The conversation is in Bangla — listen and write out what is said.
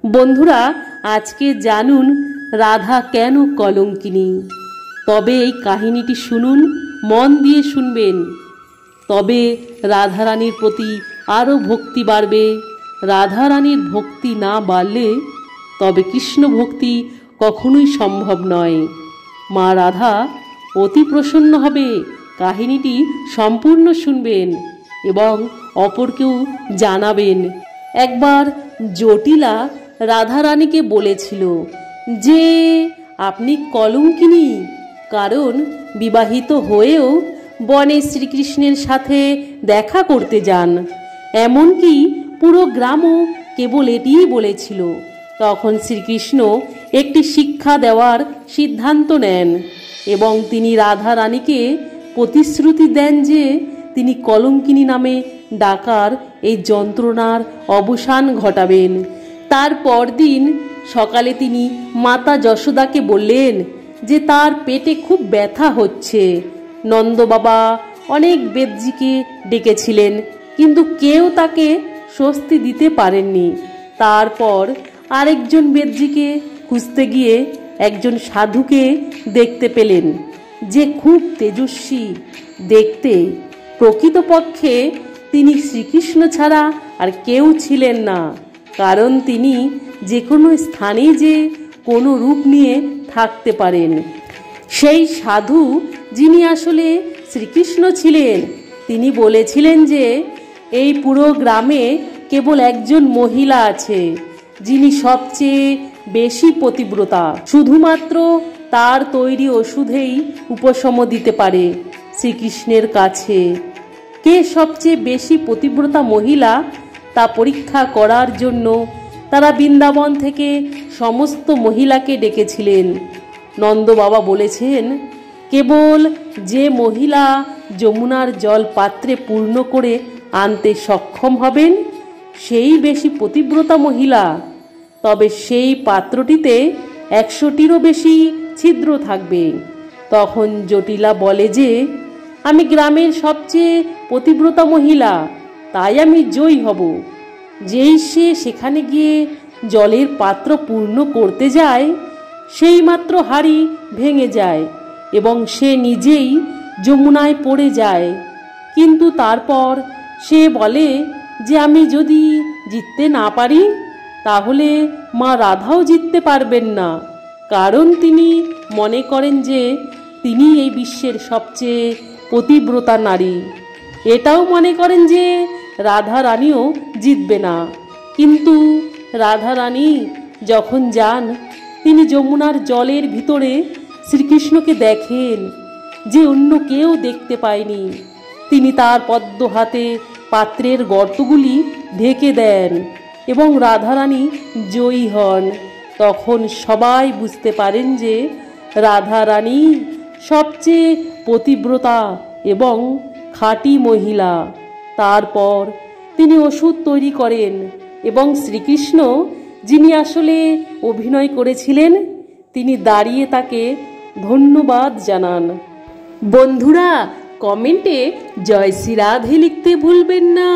বন্ধুরা, আজকে জানুন রাধা কেন কলঙ্কিনী। তবে এই কাহিনীটি শুনুন, মন দিয়ে শুনবেন, তবে রাধারানীর প্রতি আরও ভক্তি বাড়বে। রাধারানীর ভক্তি না বাড়লে তবে কৃষ্ণ ভক্তি কখনোই সম্ভব নয়। মা রাধা অতি প্রসন্ন হবে। কাহিনীটি সম্পূর্ণ শুনবেন এবং অপরকেও জানাবেন। একবার জটিলা রাধারানীকে বলেছিল যে আপনি কলঙ্কিনী, কারণ বিবাহিত হয়েও বনে শ্রীকৃষ্ণের সাথে দেখা করতে যান। এমনকি পুরো গ্রামও কেবল এটিই বলেছিল। তখন শ্রীকৃষ্ণ একটি শিক্ষা দেওয়ার সিদ্ধান্ত নেন এবং তিনি রাধারানীকে প্রতিশ্রুতি দেন যে তিনি কলঙ্কিনী নামে ডাকার এই যন্ত্রণার অবসান ঘটাবেন। তার পরদিন সকালে তিনি মাতা যশোদাকে বললেন যে তার পেটে খুব ব্যথা হচ্ছে। নন্দবাবা অনেক বেদজিকে ডেকেছিলেন, কিন্তু কেউ তাকে স্বস্তি দিতে পারেননি। তারপর আরেকজন বেদজিকে খুঁজতে গিয়ে একজন সাধুকে দেখতে পেলেন, যে খুব তেজস্বী দেখতে। প্রকৃতপক্ষে তিনি শ্রীকৃষ্ণ ছাড়া আর কেউ ছিলেন না, কারণ তিনি যে কোনো স্থানে যে কোনো রূপ নিয়ে থাকতে পারেন। সেই সাধু, যিনি আসলে শ্রীকৃষ্ণ ছিলেন, তিনি বলেছিলেন যে এই পুরো গ্রামে কেবল একজন মহিলা আছে যিনি সবচেয়ে বেশি পতিব্রতা। শুধুমাত্র তার তৈরি ওষুধেই উপশম দিতে পারে শ্রীকৃষ্ণের কাছে। কে সবচেয়ে বেশি পতিব্রতা মহিলা তা পরীক্ষা করার জন্য তারা বৃন্দাবন থেকে সমস্ত মহিলাকে ডেকেছিলেন। নন্দবাবা বলেছেন, কেবল যে মহিলা যমুনার জল পাত্রে পূর্ণ করে আনতে সক্ষম হবেন সেই বেশি পতিব্রতা মহিলা। তবে সেই পাত্রটিতে 100টিরও বেশি ছিদ্র থাকবে। তখন জটিলা বলে যে আমি গ্রামের সবচেয়ে পতিব্রতা মহিলা, তাই আমি জয়ী হব। যেই সে সেখানে গিয়ে জলের পাত্র পূর্ণ করতে যায়, সেই মাত্র হাঁড়ি ভেঙে যায় এবং সে নিজেই যমুনায় পড়ে যায়। কিন্তু তারপর সে বলে যে আমি যদি জিততে না পারি তাহলে মা রাধাও জিততে পারবেন না, কারণ তিনি মনে করেন যে তিনি এই বিশ্বের সবচেয়ে পতিব্রতা নারী। এটাও মনে করেন যে রাধা রানীও জিতবে না। কিন্তু রাধা রানী যখন যান, তিনি যমুনার জলের ভিতরে শ্রীকৃষ্ণকে দেখেন যে অন্য কেউ দেখতে পায়নি। তিনি তার পদ্ম হাতে পাত্রের গর্তগুলি ঢেকে দেন এবং রাধারানী জয়ী হন। তখন সবাই বুঝতে পারেন যে রাধারানী সবচেয়ে পতিব্রতা এবং খাঁটি মহিলা। তারপর তিনি ওষুধ তৈরি করেন এবং শ্রীকৃষ্ণ, যিনি আসলে অভিনয় করেছিলেন, তিনি দাঁড়িয়ে তাকে ধন্যবাদ জানান। বন্ধুরা, কমেন্টে জয় শ্রী রাধে লিখতে ভুলবেন না।